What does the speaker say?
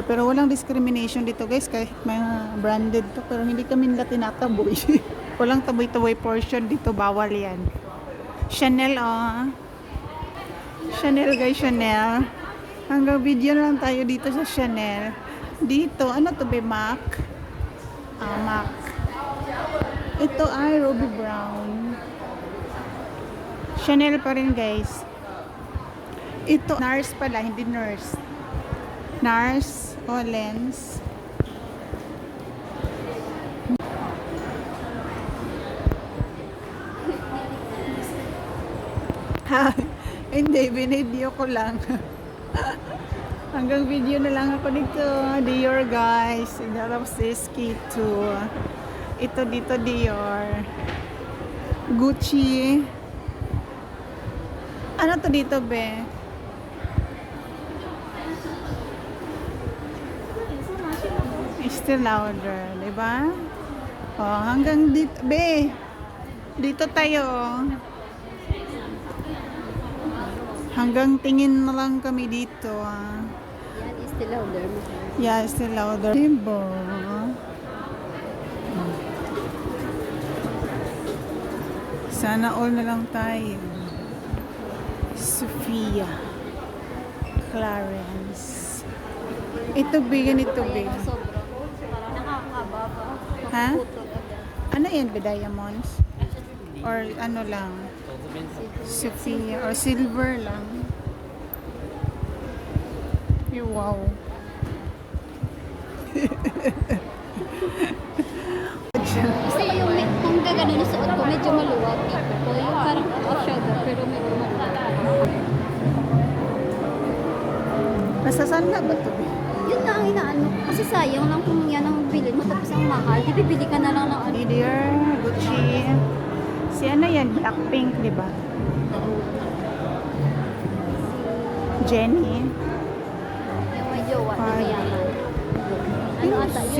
Pero walang discrimination dito guys, kahit may branded to, pero hindi kami nila tinataboy. Walang taboy-taboy portion dito, bawal yan. Chanel, oh. Chanel guys, Chanel. Hanggang video na lang tayo dito sa Chanel. Dito, ano to be, MAC? MAC. Ito ay Ruby Brown. Chanel pa rin guys. Ito, NARS pala, hindi nurse. NARS o Lens. Hindi, binideo ko lang. Hanggang video na lang ako dito. Dior guys. Tapos SK2. Ito dito Dior. Gucci. Ano to dito be? Still louder, diba? Oh, hanggang dito be. Dito tayo. Hanggang tingin na lang kami dito. Yan is still louder. Yeah, still louder. Diba? Sana all na lang tayo. Sophia. Clarence. Ito be, ganito be. Parang nakakababa. Ha? Ano yan be, diamonds? Or ano lang? Sophia. Or silver lang. Wow. Kasi yung kung gagano na suot ko, medyo maluwag. So, yung parang shoulder, pero medyo maluwag. Nasasaan na ba ito be? Yun na ang inaano. Kasi sayang lang kung yan ang bilhin mo, tapos ang mahal. Di bibili ka na lang ng ano. Dior, Gucci. Si ano yan? Blackpink, di ba? Jennie. Yung may jowa, Ay. na yaman. Ano ata yun?